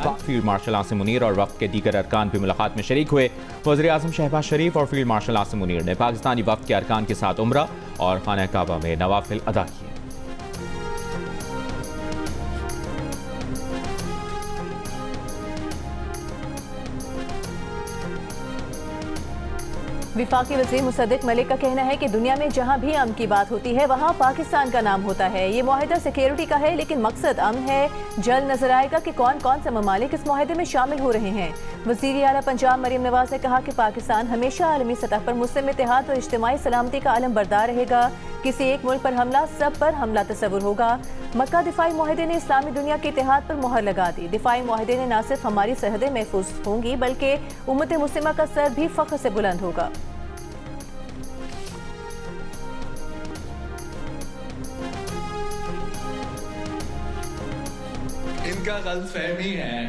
Field marshal Asim Munir और वफ़द के दीगर अरकान भी मुलाकात में शरीक हुए। वज़ीर-ए-आज़म शहबाज शरीफ और फील्ड मार्शल आसिम मुनीर ने पाकिस्तानी वफ़द के अरकान के साथ उम्रा और खाना काबा में नवाफिल अदा किए। विफाकी वज़ीर मुसद्दिक मलिक का कहना है कि दुनिया में जहां भी अमन की बात होती है वहां पाकिस्तान का नाम होता है। ये मुआहिदा सिक्योरिटी का है, लेकिन मकसद अमन है। जल्द नजर आएगा कि कौन कौन से ममालिक इस मुआहिदे में शामिल हो रहे हैं। वज़ीर आला पंजाब मरीम नवाज ने कहा कि पाकिस्तान हमेशा आलमी सतह पर मुस्लिम इत्तेहाद और इज्तिमाई सलामती का आलम बरदार रहेगा। किसी एक मुल्क पर हमला सब पर हमला तस्वुर होगा। मक्का दिफाई मुआहिदे ने इस्लामी दुनिया के इत्तेहाद पर मोहर लगा दी। दिफाई मुआहिदे ने न सिर्फ हमारी सरहदें महफूज होंगी बल्कि उम्मत मुस्लिमा का सर भी फख्र से बुलंद होगा। इनका गलतफहमी है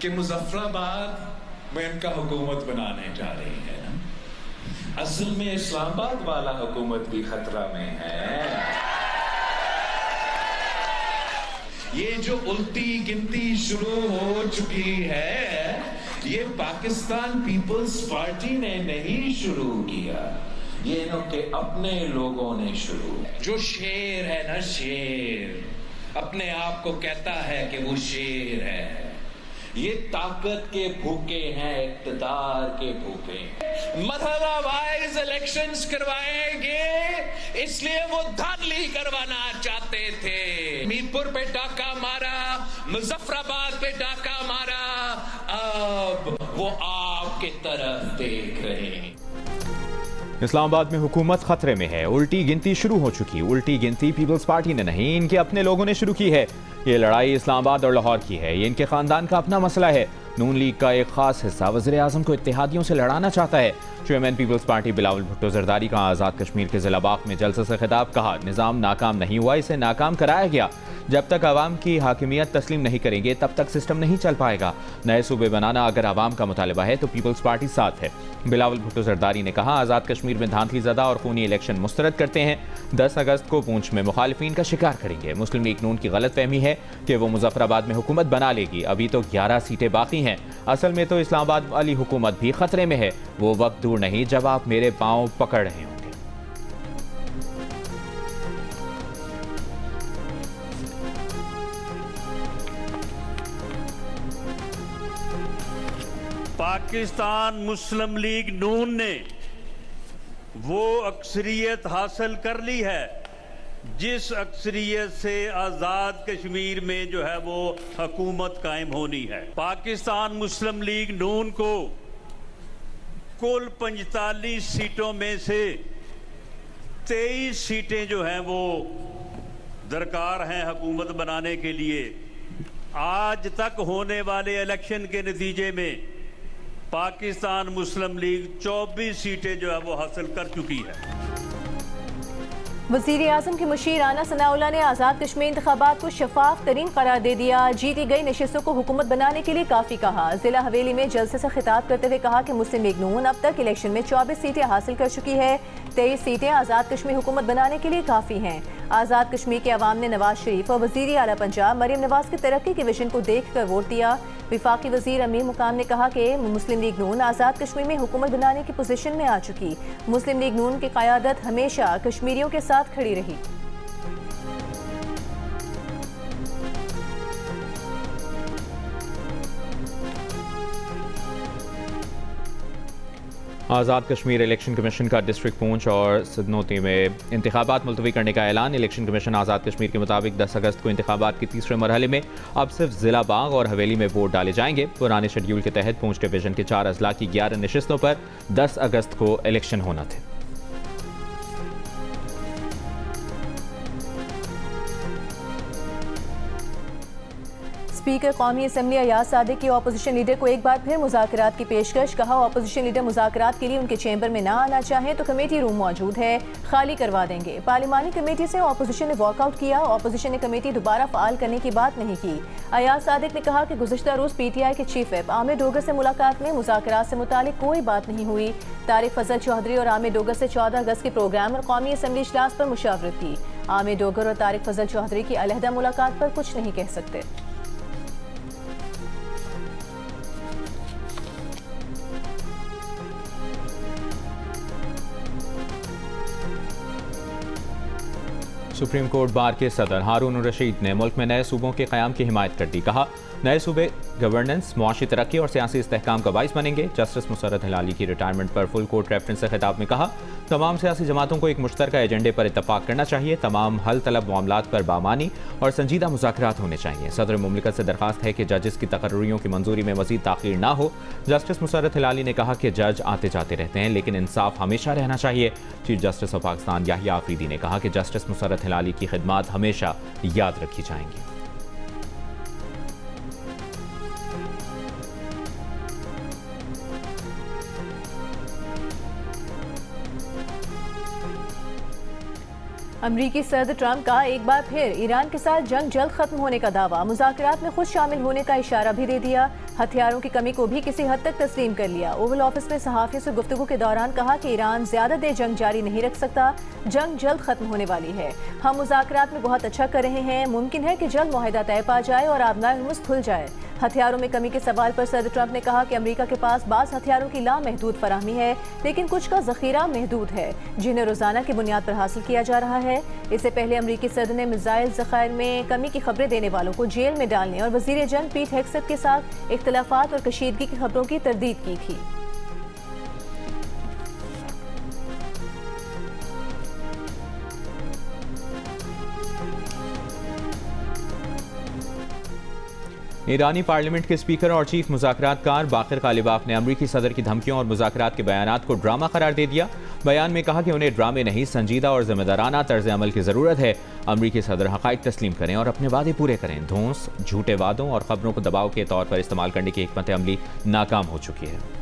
कि मुजफ्फराबाद में इनका हुकूमत बनाने जा रही है ना। असल में इस्लामाबाद वाला हुकूमत भी खतरा में है। ये जो उल्टी गिनती शुरू हो चुकी है, ये पाकिस्तान पीपल्स पार्टी ने नहीं शुरू किया, ये इनके अपने लोगों ने शुरू। जो शेर है ना, शेर अपने आप को कहता है कि वो शेर है, ये ताकत के भूखे हैं, इक़्तिदार के भूखे हैं। मरहला वाइज इलेक्शंस करवाएंगे इसलिए वो धांधली करवाना चाहते थे। मीरपुर पे डाका मारा, मुजफ्फराबाद पे डाका मारा, अब वो आपके तरफ देख रहे हैं। इस्लामाबाद में हुकूमत खतरे में है। उल्टी गिनती शुरू हो चुकी। उल्टी गिनती पीपल्स पार्टी ने नहीं, इनके अपने लोगों ने शुरू की है। ये लड़ाई इस्लामाबाद और लाहौर की है। ये इनके खानदान का अपना मसला है। नून लीग का एक खास हिस्सा वज़ीर-ए-आज़म को इत्तेहादियों से लड़ाना चाहता है। Chairman People's Party Bilawal Bhutto Zardari का आज़ाद कश्मीर के ज़िला बाग में जलसे से खिताब। कहा, निज़ाम नाकाम नहीं हुआ, इसे नाकाम कराया गया। जब तक आवाम की हाकिमियत तस्लीम नहीं करेंगे तब तक सिस्टम नहीं चल पाएगा। नए सूबे बनाना अगर आवाम का मुतालिबा है तो पीपल्स पार्टी साथ है। बिलावल भुट्टो जरदारी ने कहा, आज़ाद कश्मीर में धांधली ज़दा और खूनी इलेक्शन मुस्तरद करते हैं। 10 अगस्त को पूंछ में मुखालिफिन का शिकार करेंगे। मुस्लिम लीग नून की गलत फहमी है कि वो मुजफ्फराबाद में हुकूमत बना लेगी। अभी तो 11 सीटें बाकी हैं। असल में तो इस्लामाबाद वाली हुकूमत भी खतरे में है। वो वक्त दूर नहीं जब आप मेरे पांव पकड़ रहे होंगे। पाकिस्तान मुस्लिम लीग नून ने वो अक्सरियत हासिल कर ली है जिस अक्सरियत से आज़ाद कश्मीर में जो है वो हुकूमत कायम होनी है। पाकिस्तान मुस्लिम लीग नून को कुल 45 सीटों में से 23 सीटें जो हैं वो दरकार हैं हुकूमत बनाने के लिए। आज तक होने वाले इलेक्शन के नतीजे में पाकिस्तान मुस्लिम लीग 24 सीटें जो है वो हासिल कर चुकी है। वज़ीर-ए-आज़म के मुशीर राना सनाउल्लाह ने आज़ाद कश्मीर इंतखाबात को शफाफ तरीन करार दे दिया। जीती गई नशिस्तों को हुकूमत बनाने के लिए काफ़ी कहा। जिला हवेली में जलसे से खिताब करते हुए कहा कि मुस्लिम लीग नून अब तक इलेक्शन में 24 सीटें हासिल कर चुकी है। 23 सीटें आज़ाद कश्मीर हुकूमत बनाने के लिए काफ़ी हैं। आज़ाद कश्मीर के अवाम ने नवाज शरीफ और वज़ीर आला पंजाब मरीम नवाज की तरक्की के विजन को देख कर वोट दिया। विफाकी वज़ीर अमीर मुकाम ने कहा कि मुस्लिम लीग नून आज़ाद कश्मीर में हुकूमत बनाने की पोजीशन में आ चुकी। मुस्लिम लीग नून की क़यादत हमेशा कश्मीरियों के साथ खड़ी रही। आज़ाद कश्मीर इलेक्शन कमीशन का डिस्ट्रिक्ट पूंछ और सदनोती में इंतखाबात मुलतवी करने का ऐलान। इलेक्शन कमीशन आज़ाद कश्मीर के मुताबिक 10 अगस्त को इंतखाबात के तीसरे मरहले में अब सिर्फ ज़िला बाग और हवेली में वोट डाले जाएंगे। पुराने शेड्यूल के तहत पूंछ डिवीजन के 4 अजला की 11 नशिस्तों पर 10 अगस्त को इलेक्शन होना थे। स्पीकर कौमी असम्बली अयाज सादिक की अपोजिशन लीडर को एक बार फिर मुज़ाकरात की पेशकश। कहा, अपोजिशन लीडर मुज़ाकरात के लिए उनके चैम्बर में ना आना चाहें तो कमेटी रूम मौजूद है, खाली करवा देंगे। पार्लिमानी कमेटी से अपोजिशन ने वॉकआउट किया। अपोजिशन ने कमेटी दोबारा फ़ाल करने की बात नहीं की। अयाज सादिक ने कहा कि गुज़श्ता रोज़ PTI के चीफ व्हिप आमिर डोगर से मुलाकात में मुज़ाकरात से मुतालिक कोई बात नहीं हुई। तारिक फजल चौधरी और आमिर डोगर से 14 अगस्त के प्रोग्राम और कौमी असम्बली इजलास पर मुशावरत की। आमिर डोगर और तारिक फजल चौधरी की अलहदा मुलाकात पर कुछ नहीं कह सकते। सुप्रीम कोर्ट बार के सदर हारून रशीद ने मुल्क में नए सूबों के क़याम की हिमायत कर दी। कहा, नए सूबे गवर्नेंस, मुआशी तरक्की और सियासी इस्तेहकाम का बाइस बनेंगे। जस्टिस मुसर्रत हिलाली की रिटायरमेंट पर फुल कोर्ट रेफरेंस से खिताब में कहा, तमाम सियासी जमातों को एक मुश्तरका एजेंडे पर इत्तफाक करना चाहिए। तमाम हल तलब मामलात पर बामानी और संजीदा मुज़ाकरात होने चाहिए। सदर मुमलिकत से दरख्वास्त है कि जजेस की तकर्रुरियों की मंजूरी में मजीद ताख़ीर ना हो। जस्टिस मुसर्रत हिलाली ने कहा कि जज आते जाते रहते हैं, लेकिन इंसाफ हमेशा रहना चाहिए। Chief justice of Pakistan Yahya Afridi ने कहा कि जस्टिस मुसर्रत हिलाली की खिदमात हमेशा याद रखी जाएंगी। अमरीकी सदर ट्रंप का एक बार फिर ईरान के साथ जंग जल्द खत्म होने का दावा। मुज़ाकरात में खुद शामिल होने का इशारा भी दे दिया। हथियारों की कमी को भी किसी हद तक तस्लीम कर लिया। ओवल ऑफिस में सहाफ़ियों से गुफ्तगू के दौरान कहा कि ईरान ज्यादा देर जंग जारी नहीं रख सकता। जंग जल्द खत्म होने वाली है। हम मुज़ाकरात में बहुत अच्छा कर रहे हैं। मुमकिन है कि जल्द मुआहिदा तय पा जाए और आबनाए हुर्मुज़ खुल जाए। हथियारों में कमी के सवाल पर सदर ट्रंप ने कहा कि अमेरिका के पास बाज़ हथियारों की लामहदूद फराहमी है, लेकिन कुछ का ज़ख़ीरा महदूद है, जिन्हें रोज़ाना की बुनियाद पर हासिल किया जा रहा है। इससे पहले अमरीकी सदर ने मिसाइल ज़ख़ायर में कमी की खबरें देने वालों को जेल में डालने और वज़ीर जंग पीट हेगसेथ के साथ इख्तिलाफात और कशीदगी की खबरों की तरदीद की थी। ईरानी पार्लियामेंट के स्पीकर और चीफ मुज़ाकरातकार बाक़िर कालिबाफ ने अमरीकी सदर की धमकियों और मुज़ाकरात के बयानात को ड्रामा करार दे दिया। बयान में कहा कि उन्हें ड्रामे नहीं, संजीदा और जिम्मेदाराना तर्ज अमल की ज़रूरत है। अमरीकी सदर हक़ाइक़ तस्लीम करें और अपने वादे पूरे करें। धौंस, झूठे वादों और खबरों को दबाव के तौर पर इस्तेमाल करने की हिकमत अमली नाकाम हो चुकी है।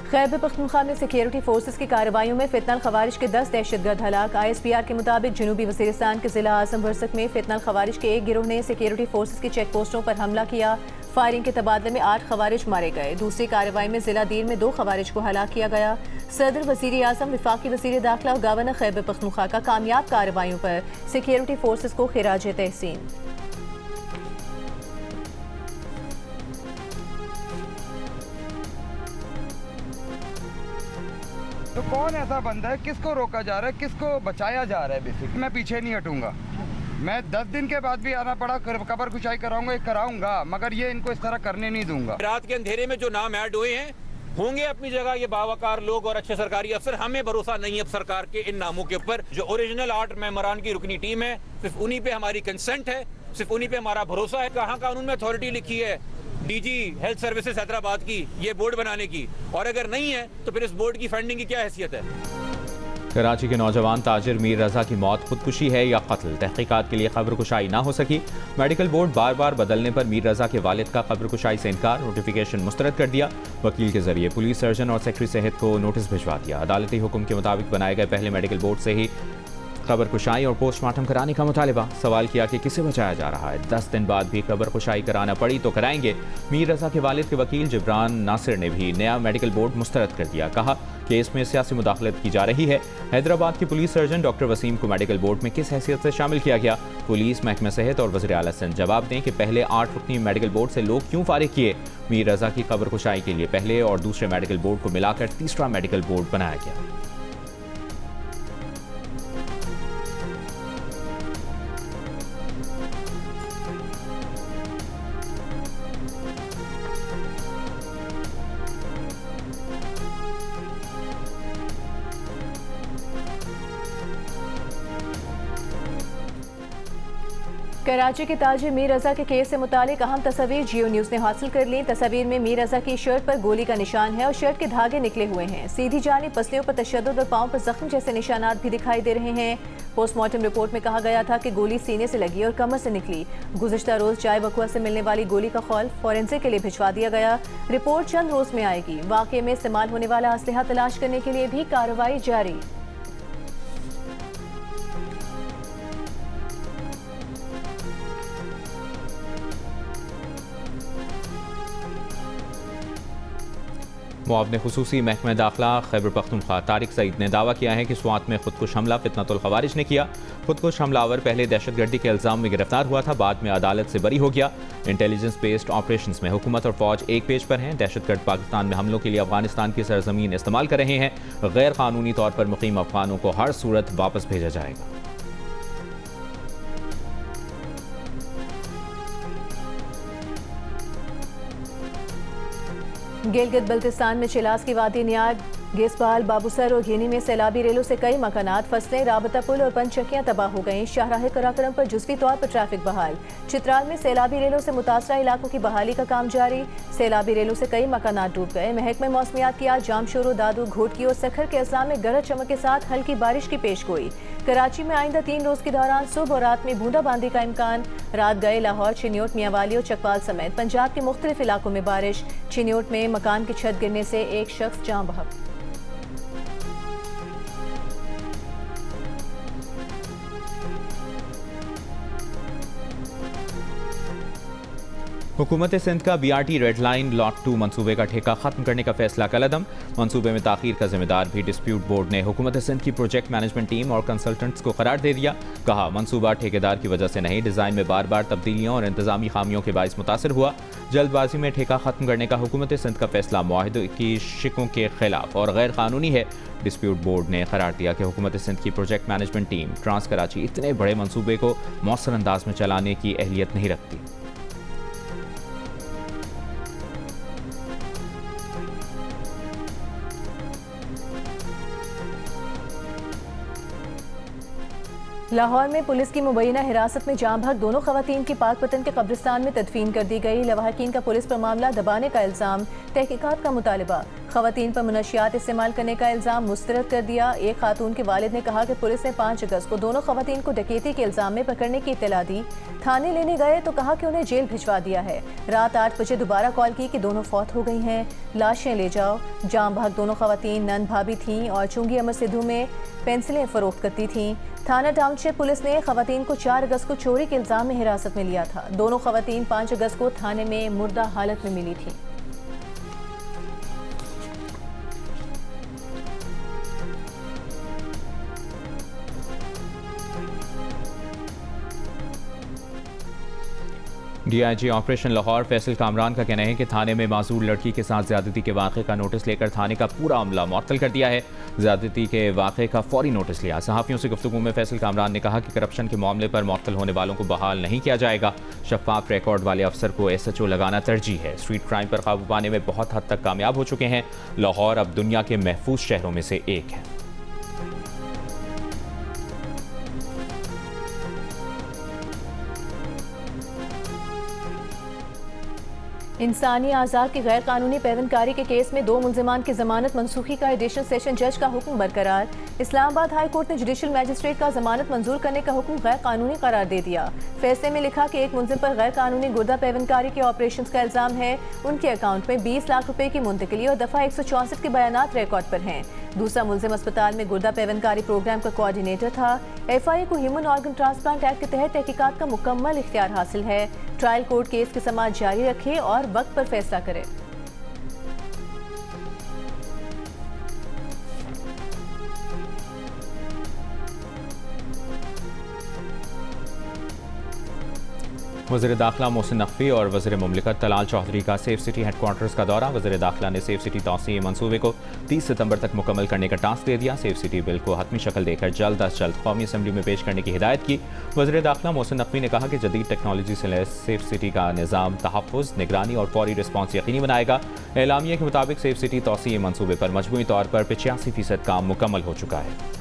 खैबर पख्तूनख्वा में सिक्योरिटी फोर्सेस की कार्रवाइयों में फितनल खवारिज के 10 दहशतगर्द हलाक। ISPR के मुताबिक जनूबी वज़ीरिस्तान के ज़िला आज़म वर्सक में फितनल खवारिज के एक गिरोह ने सिक्योरिटी फोर्सेस की चेक पोस्टों पर हमला किया। फायरिंग के तबादले में 8 खवारिज मारे गए। दूसरी कार्रवाई में ज़िला दीर में 2 खवारिज को हलाक किया गया। सदर, वज़ीर आज़म, वफाकी वज़ीर दाखिला और गवर्नर खैबर पख्तूनख्वा का कामयाब कार्रवाइयों पर सिक्योरिटी फोर्सेस को खिराज तहसीन। तो कौन ऐसा बंदा है, किसको रोका जा रहा है, किसको बचाया जा रहा है? बेसिक मैं पीछे नहीं हटूंगा। मैं 10 दिन के बाद भी आना पड़ा, कब्र कुशाई कराऊंगा, मगर ये इनको इस तरह करने नहीं दूंगा। रात के अंधेरे में जो नाम ऐड हुए हैं होंगे अपनी जगह ये बावकार लोग और अच्छे सरकारी अफसर। हमें भरोसा नहीं है सरकार के इन नामों के ऊपर। जो ओरिजिनल आर्ट मेमोरान की रुकनी टीम है, सिर्फ उन्हीं पे हमारी कंसेंट है, सिर्फ उन्हीं पे हमारा भरोसा है। कहाँ कानून में अथॉरिटी लिखी है डीजी हेल्थ सर्विसेज हैदराबाद की ये बोर्ड बनाने की? और अगर नहीं है तो फिर इस बोर्ड की फंडिंग की क्या हैसियत है? कराची के नौजवान ताजिर मीर रजा की मौत खुदकुशी है या कत्ल, तहकीकात के लिए कब्र कुशाई ना हो सकी। मेडिकल बोर्ड बार बार बदलने पर मीर रजा के वालिद का कब्र कुशाई से इनकार, नोटिफिकेशन मुस्तरद कर दिया। वकील के जरिए पुलिस सर्जन और सेक्रेटरी सेहत को नोटिस भिजवा दिया। अदालती हुक्म के मुताबिक बनाए गए पहले मेडिकल बोर्ड से ही कब्र कुशाई और पोस्टमार्टम कराने का मुतालबा। सवाल किया कि किसे बचाया जा रहा है। 10 दिन बाद भी कब्र कुशाई कराना पड़ी तो कराएंगे। मीर रजा के वालिद के वकील जिब्रान नासिर ने भी नया मेडिकल बोर्ड मुस्तरद कर दिया। कहा कि इसमें सियासी मुदाखलत की जा रही है। हैदराबाद के पुलिस सर्जन डॉक्टर वसीम को मेडिकल बोर्ड में किस हैसियत से शामिल किया गया? पुलिस, महकमा सेहत और वज़ीर आला सिंध जवाब दें कि पहले 8 रुकनी मेडिकल बोर्ड से लोग क्यों फारिग किए। मीर रजा की कब्र कुशाई के लिए पहले और दूसरे मेडिकल बोर्ड को मिलाकर तीसरा मेडिकल बोर्ड बनाया गया। कराची के ताजिर मीर रजा के केस से मुतालिक अहम तस्वीर जियो न्यूज़ ने हासिल कर ली। तस्वीर में मीर रजा की शर्ट पर गोली का निशान है और शर्ट के धागे निकले हुए हैं। सीधी जानिब पसलियों पर तशद्दुद और पाँव पर जख्म जैसे निशानात भी दिखाई दे रहे हैं। पोस्टमार्टम रिपोर्ट में कहा गया था कि गोली सीने से लगी और कमर से निकली। गुज़िश्ता रोज चाय बकुआ से मिलने वाली गोली का खौल फॉरेंसिक के लिए भिजवा दिया गया। रिपोर्ट चंद रोज में आएगी। वाक़े में इस्तेमाल होने वाला असलहा तलाश करने के लिए भी कार्रवाई जारी। मुआवने खुसूसी महकमा दाखिला खैबर पख्तूनख्वा तारिक सईद ने दावा किया है कि स्वात में खुदकुश हमला फितनतुल खवारिज ने किया। खुदकुश हमलावर पहले दहशतगर्दी के इल्ज़ाम में गिरफ्तार हुआ था, बाद में अदालत से बरी हो गया। इंटेलिजेंस बेस्ड ऑपरेशन में हुकूमत और फौज एक पेज पर हैं। दहशतगर्द पाकिस्तान में हमलों के लिए अफगानिस्तान की सरजमीन इस्तेमाल कर रहे हैं। गैर कानूनी तौर पर मुकीम अफगानों को हर सूरत वापस भेजा जाएगा। गिलगित बल्तिस्तान में चिलास की वादी नियाग, गेसपाल, बाबूसर और घेनी में सैलाबी रेलों से कई मकानात, फसलें, राबता पुल और पंचक्कियां तबाह हो गईं। शाहराह कराकरम पर जुज़वी तौर पर ट्रैफिक बहाल। चित्राल में सैलाबी रेलों से मुतासरा इलाकों की बहाली का काम जारी। सैलाबी रेलों से कई मकानात डूब गए। महकमे मौसमियात की आज जामशोरो, दादू, घोटकी और सखर के अजला में गरज चमक के साथ हल्की बारिश की पेशगोई। कराची में आइंदा 3 रोज के दौरान सुबह और रात में बूंदाबांदी का इम्कान। रात गए लाहौर, चिन्योट, मियांवाली और चकवाल समेत पंजाब के मुख्तलिफ इलाकों में बारिश। चिन्योट में मकान की छत गिरने से एक शख्स जान बहक। हुकूमत सिंध का BRT रेड लाइन लॉट 2 मनसूबे का ठेका खत्म करने का फैसला कलअदम। मनसूबे में ताखीर का जिम्मेदार भी डिस्प्यूट बोर्ड ने हुकूमत सिंध की प्रोजेक्ट मैनेजमेंट टीम और कंसल्टेंट्स को करार दे दिया। कहा मनसूबा ठेकेदार की वजह से नहीं, डिज़ाइन में बार बार तब्दीलियों और इंतजामी खामियों के बायस मुतासर हुआ। जल्दबाजी में ठेका खत्म करने का हुकूमत सिंध का फैसला मुआहदे की शिकों के खिलाफ और गैर कानूनी है। डिस्प्यूट बोर्ड ने करार दिया कि हुकूमत सिंध की project management team trans Karachi इतने बड़े मनसूबे को मौसर अंदाज में चलाने की अहलियत नहीं रखती। लाहौर में पुलिस की मुबैना हिरासत में जाम भग दोनों खवातीन की पाक वतन के कब्रिस्तान में तदफीन कर दी गई। लवाहकीन का पुलिस पर मामला दबाने का इल्ज़ाम, तहकीकात का मुतालबा। खवातीन पर मुनशियात इस्तेमाल करने का इल्ज़ाम मुस्तरद कर दिया। एक खातून के वालिद ने कहा कि पुलिस ने 5 अगस्त को दोनों खवातीन को डकैती के इल्ज़ाम में पकड़ने की इत्तला दी। थाने लेने गए तो कहा कि उन्हें जेल भिजवा दिया है। रात 8 बजे दोबारा कॉल की कि दोनों फौत हो गई हैं, लाशें ले जाओ। जाम भाग दोनों खवातीन नंद भाभी थीं और चुंगी अमर सिद्धू में पेंसिलें फरोख्त करती थीं। थाना टाउनशिप पुलिस ने खवातीन को 4 अगस्त को चोरी के इल्ज़ाम में हिरासत में लिया था। दोनों खवातीन 5 अगस्त को थाने में मुर्दा हालत में मिली थी। DIG ऑपरेशन लाहौर फैसल कामरान का कहना है कि थाने में मासूर लड़की के साथ ज्यादती के वाक़े का नोटिस लेकर थाने का पूरा अमला मुअत्तल कर दिया है। ज्यादती के वाक़े का फौरी नोटिस लिया। सहाफ़ियों से गुफ्तगू में फैसल कामरान ने कहा कि करप्शन के मामले पर मुअत्तल होने वालों को बहाल नहीं किया जाएगा। शफाफ रिकॉर्ड वाले अफसर को SHO लगाना तरजीह है। स्ट्रीट क्राइम पर काबू पाने में बहुत हद तक कामयाब हो चुके हैं। लाहौर अब दुनिया के महफूज शहरों में से एक है। इंसानी आज़ाद की गैर कानूनी पैवनकारी के केस में 2 मुल्जिमान की जमानत मनसूखी का एडिशनल सेशन जज का हुक्म बरकरार। इस्लामाबाद हाई कोर्ट ने जुडिशल मैजिस्ट्रेट का जमानत मंजूर करने का हुक्म गैर कानूनी करार दे दिया। फैसले में लिखा कि एक मुल्जिम पर गैर कानूनी गुर्दा पैवनकारी के ऑपरेशन का इल्जाम है। उनके अकाउंट में 20 लाख रुपए की मुंतकिली और दफा 164 के बयानात रिकॉर्ड पर हैं। दूसरा मुल्जिम अस्पताल में गुर्दा पैवनकारी प्रोग्राम का कोऑर्डिनेटर था। FIA को ह्यूमन ऑर्गन ट्रांसप्लांट एक्ट के तहत तहकीकात का मुकम्मल इख्तियार हासिल है। ट्रायल कोर्ट केस की समाअत जारी रखे और वक्त पर फैसला करे। वज़ीर दाखिला मोहसिन नकवी और वज़ीर मुमलिकत तलाल चौधरी का सेफ सिटी हेडक्वार्टर्स का दौरा। वज़ीर दाखिला ने सेफ सिटी तौसीए मंसूबे को 30 सितंबर तक मुकम्मल करने का टास्क दे दिया। सेफ सिटी बिल को हतमी शक्ल देकर जल्द अज जल्द कौमी असम्बली में पेश करने की हिदायत की। वज़ीर दाखिला मोहसिन नकवी ने कहा कि जदीद टेक्नोलॉजी से लैस सेफ सिटी का निज़ाम तहफ़्फ़ुज़, निगरानी और फौरी रिस्पॉन्स यकीनी बनाएगा। एलामिया के मुताबिक सेफ सिटी तौसीए मंसूबे पर मजमूई तौर पर 85% काम मुकम्मल हो चुका है।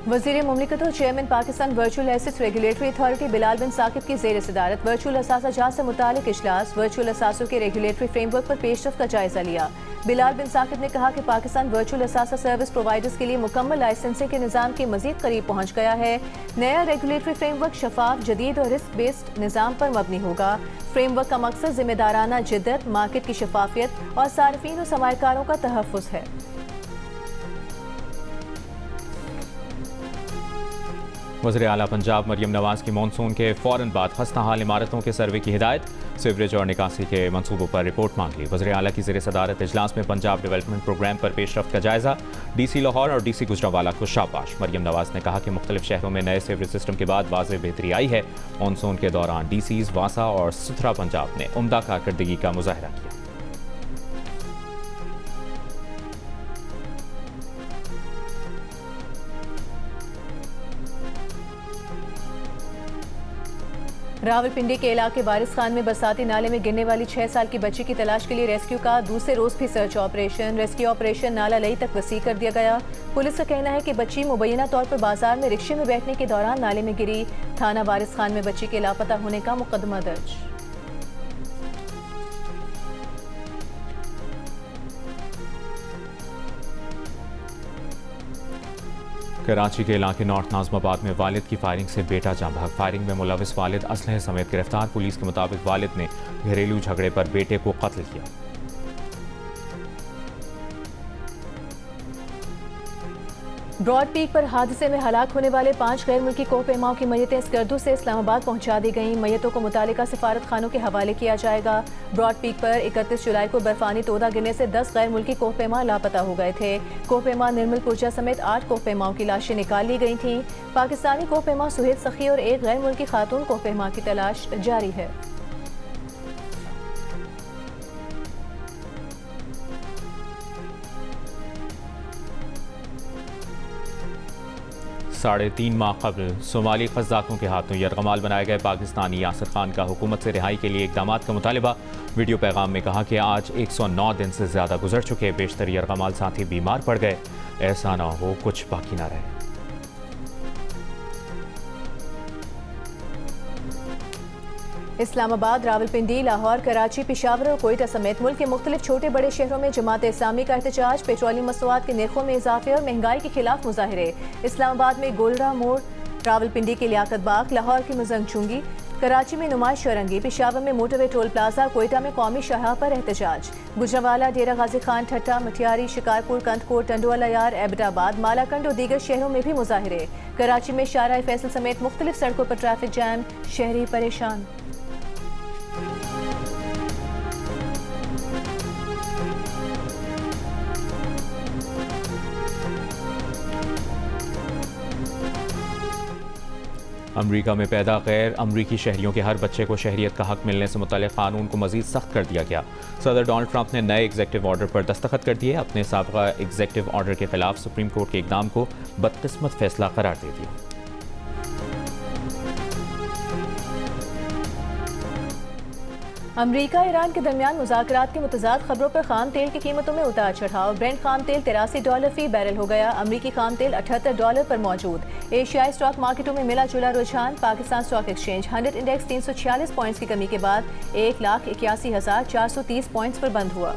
वज़ीर मुमलिकत और chairman Pakistan virtual assets regulatory authority Bilal bin Saqib की ज़ेर सदारत वर्चुअल असासा जात से मुतालिक इजलास वर्चुअल असासों के रेगुलेटरी फ्रेमवर्क पर पेशरफ्त का जायजा लिया। बिलाल बिन साकिब ने कहा कि पाकिस्तान वर्चुअल असासा सर्विस प्रोवाइडर्स के लिए मुकम्मल लाइसेंसिंग के निज़ाम के मज़ीद करीब पहुँच गया है। नया रेगुलेटरी फ्रेमवर्क शफाफ, जदीद और रिस्क बेस्ड निज़ाम पर मबनी होगा। फ्रेमवर्क का मकसद जिम्मेदाराना जिद्दत, मार्केट की शफाफियत और सार्फिन और सरमायाकारों का तहफ़्फ़ुज़ है। वज़ीर आला पंजाब मरियम नवाज की मॉनसून के फ़ौरन बाद खस्ता हाल इमारतों के सर्वे की हिदायत, सीवरेज और निकासी के मंसूबों पर रिपोर्ट मांगी। वज़ीर आला की ज़ेर सदारत इजलास में पंजाब डेवलपमेंट प्रोग्राम पर पेशरफ्त का जायजा, DC लाहौर और DC गुजरांवाला को शाबाश। मरियम नवाज ने कहा कि मुख्तलिफ शहरों में नए सीवरेज सिस्टम के बाद वाज़ेह बेहतरी आई है। मॉनसून के दौरान DCs वासा और सुथरा पंजाब ने उम्दा कारकर्दगी का मुजाहरा किया। रावलपिंडी के इलाके वारिस खान में बरसाती नाले में गिरने वाली 6 साल की बच्ची की तलाश के लिए रेस्क्यू का दूसरे रोज भी सर्च ऑपरेशन। रेस्क्यू ऑपरेशन नाला लई तक वसी कर दिया गया। पुलिस का कहना है कि बच्ची मुबैना तौर पर बाजार में रिक्शे में बैठने के दौरान नाले में गिरी। थाना वारिस खान में बच्ची के लापता होने का मुकदमा दर्ज। कराची के इलाके नॉर्थ नाज़माबाद में वालिद की फायरिंग से बेटा जाँ भाग। फायरिंग में मुलविस वालिद असलहे समेत गिरफ्तार। पुलिस के मुताबिक वालिद ने घरेलू झगड़े पर बेटे को कत्ल किया। ब्रॉड पीक पर हादसे में हलाक होने वाले 5 गैर मुल्की कोहपेमाओं की मयतें स्कर्दू से इस्लामाबाद पहुंचा दी गईं। मयतों को मुतालिका सिफारत खानों के हवाले किया जाएगा। ब्रॉड पीक पर 31 जुलाई को बर्फानी तोदा गिरने से 10 गैर मुल्की कोहपेमा लापता हो गए थे। कोहपेमा निर्मल पुरजा समेत 8 कोहपेमाओं की लाशें निकाल ली गई थीं। पाकिस्तानी कोहपेमा सुहेद सखी और एक गैर मुल्की खातून कोहपेमा की तलाश जारी है। साढ़े 3 माह कबल सोमाली क़ज़्ज़ाक़ों के हाथों यरगमाल बनाए गए पाकिस्तानी यासिर खान का हुकूमत से रिहाई के लिए इक़दामात का मुतालिबा। वीडियो पैगाम में कहा कि आज 109 दिन से ज़्यादा गुजर चुके, बेशतर यरगमाल साथी बीमार पड़ गए, ऐसा ना हो कुछ बाकी ना रहे। इस्लामाबाद, रावलपिंडी, लाहौर, कराची, पेशावर और कोयटा समेत मुल्क के मुख्तलिफ छोटे बड़े शहरों में जमात इस्लामी का एहतजाज। पेट्रोलियम मसनूआत के नरखों में इजाफे और महंगाई के खिलाफ मुजाहरे। इस्लामाबाद में गोलरा मोड़, रावलपिंडी के लियाकत बाग, लाहौर की मुजंग चुंगी, कराची में नुमाइश शरंगी, पेशावर में मोटरवे टोल प्लाजा, कोयटा में कौमी शाहराह पर एहतजाज। गुजरांवाला, डेरा गाजी खान, ठट्टा, मटियारी, शिकारपुर, कंदकोट, टंडुआला यार, एबटाबाद, मालाकंड और दीगर शहरों में भी मुजाहरे। कराची में शाहराह फैसल समेत मुख्तलिफ सड़कों पर ट्रैफिक जैम, शहरी परेशान। अमरीका में पैदा गैर अमरीकी शहरियों के हर बच्चे को शहरियत का हक मिलने से मुतल्लिक़ कानून को मज़ीद सख्त कर दिया गया। सदर डोनाल्ड ट्रंप ने नए एग्जेक्टिव ऑर्डर पर दस्तखत कर दिए। अपने साबिक़ा एग्जेक्टिव ऑर्डर के खिलाफ सुप्रीम कोर्ट के इक़दाम को बदकिस्मत फैसला करार दे दिया। अमरीका ईरान के दरमियान मुज़ाकरात की मुतज़ाद खबरों पर खाम तेल की कीमतों में उतार चढ़ाव। ब्रेंट खाम तेल $83 फी बैरल हो गया। अमरीकी खाम तेल $78 पर मौजूद। एशियाई स्टॉक मार्केटों में मिला जुला रुझान। Pakistan stock exchange 100 index 346 points की कमी के बाद 1,81,430 पॉइंट्स पर बंद हुआ।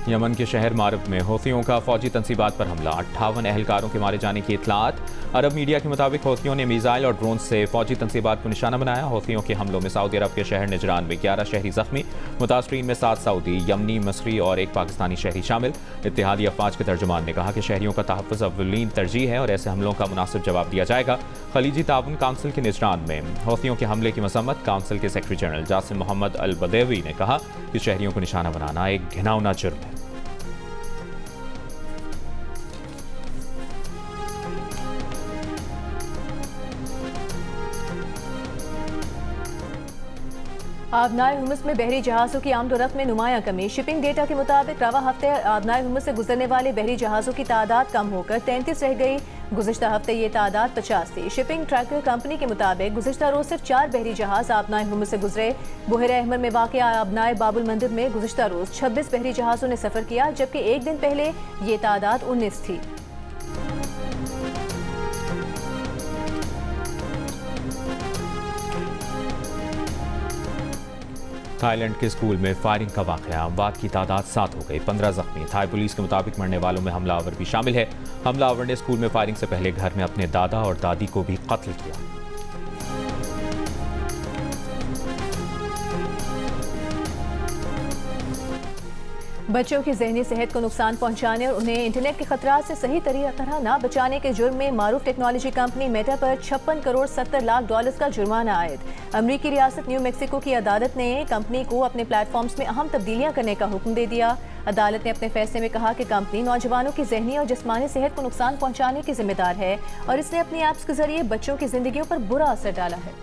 यमन के शहर मारब में हौथियों का फौजी तंसीबात पर हमला, 58 अहलकारों के मारे जाने की इतलात। अरब मीडिया के मुताबिक हौथियों ने मिसाइल और ड्रोन से फौजी तंसीबात को निशाना बनाया। हौथियों के हमलों में सऊदी अरब के शहर निजरान में 11 शहरी जख्मी, मुतासरीन में 7 सऊदी, यमनी, मसरी और एक पाकिस्तानी शहरी शामिल। इत्तेहादी अफवाज के तर्जुमान ने कहा कि शहरियों का तहफ़्फ़ुज़ अव्वलीन तरजीह है और ऐसे हमलों का मुनासिब जवाब दिया जाएगा। खलीजी ताउन काउंसिल के निजरान में हौथियों के हमले की मसम्मत। काउंसिल के सेक्रेटरी जनरल जासिम मोहम्मद अल बदेवी ने कहा कि शहरियों को निशाना बनाना एक घिनौना जुर्म है। आबनाए हुमस में बहरी जहाज़ों की आमदोरफ्त में नुमायां कमी। शिपिंग डेटा के मुताबिक रवा हफ्ते आबनाए हुमस से गुजरने वाले बहरी जहाज़ों की तादाद कम होकर 33 रह गई। गुज़िश्ता हफ्ते ये तादाद 50 थी। शिपिंग ट्रैकर कंपनी के मुताबिक गुज़िश्ता रोज सिर्फ 4 बहरी जहाज़ आबनाए हुमस से गुजरे। बुहर अहमर में वाक़ आबनाए बाबुल मंदिर में गुज़िश्ता रोज 26 बहरी जहाज़ों ने सफ़र किया, जबकि एक दिन पहले ये तादाद 19 थी। थाईलैंड के स्कूल में फायरिंग का वाक़या, अमवात की तादाद 7 हो गई, 15 जख्मी। थाई पुलिस के मुताबिक मरने वालों में हमलावर भी शामिल है। हमलावर ने स्कूल में फायरिंग से पहले घर में अपने दादा और दादी को भी कत्ल किया। बच्चों की जहनी सेहत को नुकसान पहुंचाने और उन्हें इंटरनेट के खतरात से सही तरह न बचाने के जुर्म में मारूफ टेक्नोलॉजी कंपनी मेटा पर 56 करोड़ 70 लाख डॉलर्स का जुर्माना आयद। अमरीकी रियासत न्यू मैक्सिको की अदालत ने कंपनी को अपने प्लेटफॉर्म्स में अहम तब्दीलियां करने का हुक्म दे दिया। अदालत ने अपने फैसले में कहा कि कंपनी नौजवानों की जहनी और जिस्मानी सेहत को नुकसान पहुंचाने की जिम्मेदार है और इसने अपनी ऐप्स के जरिए बच्चों की जिंदगियों पर बुरा असर डाला है।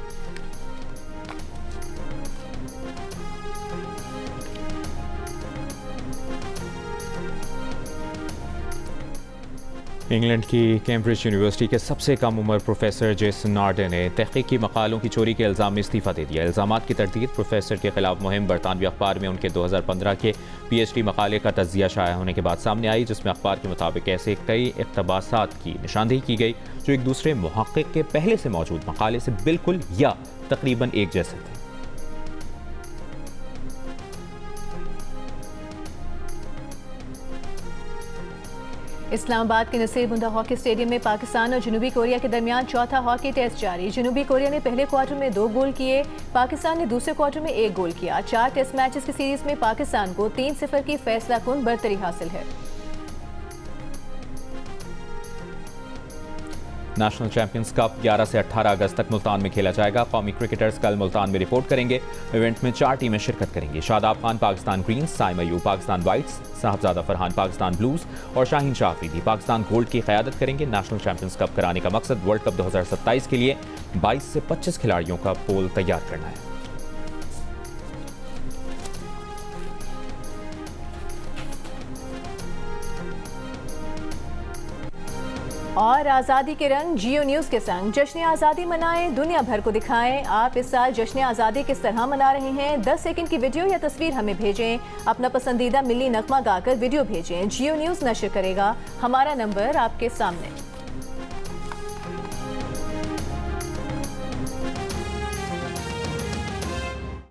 इंग्लैंड की कैम्ब्रिज यूनिवर्सिटी के सबसे कम उम्र प्रोफेसर जेसन नार्डे ने तहकीकी मकालों की चोरी के इल्ज़ाम में इस्तीफ़ा दे दिया। इल्ज़ामात की तरदीद प्रोफेसर के खिलाफ मुहिम बरतानवी अखबार में उनके 2015 के PhD मकाले का तज्जिया शाया होने के बाद सामने आई, जिसमें अखबार के मुताबिक ऐसे कई इक़्तिबासात की निशानदेही की गई जो एक दूसरे मुहक्किक के पहले से मौजूद मकाले से बिल्कुल या तकरीबन एक जैसे थे। इस्लामाबाद के नसीर बुंदा हॉकी स्टेडियम में पाकिस्तान और जनूबी कोरिया के दरमियान चौथा हॉकी टेस्ट जारी। जनूबी कोरिया ने पहले क्वार्टर में 2 गोल किए, पाकिस्तान ने दूसरे क्वार्टर में 1 गोल किया। 4 टेस्ट मैचेस की सीरीज में पाकिस्तान को 3-0 की फैसलाकुन बरतरी हासिल है। नेशनल चैंपियंस कप 11 से 18 अगस्त तक मुल्तान में खेला जाएगा। कौमी क्रिकेटर्स कल मुल्तान में रिपोर्ट करेंगे। इवेंट में 4 टीमें शिरकत करेंगी। Shadab Khan Pakistan greens, Saim Ayub Pakistan whites, Sahibzada Farhan Pakistan blues और शाहीन शाह अफरीदी पाकिस्तान गोल्ड की क़यादत करेंगे। नेशनल चैंपियंस कप कराने का मकसद वर्ल्ड कप 2027 के लिए 22 से 25 खिलाड़ियों का पोल तैयार करना है। और आज़ादी के रंग जियो न्यूज़ के संग जश्न आज़ादी मनाएं, दुनिया भर को दिखाएं। आप इस साल जश्न आज़ादी किस तरह मना रहे हैं? 10 सेकंड की वीडियो या तस्वीर हमें भेजें। अपना पसंदीदा मिली नगमा गाकर वीडियो भेजें। जियो न्यूज़ नशर करेगा। हमारा नंबर आपके सामने।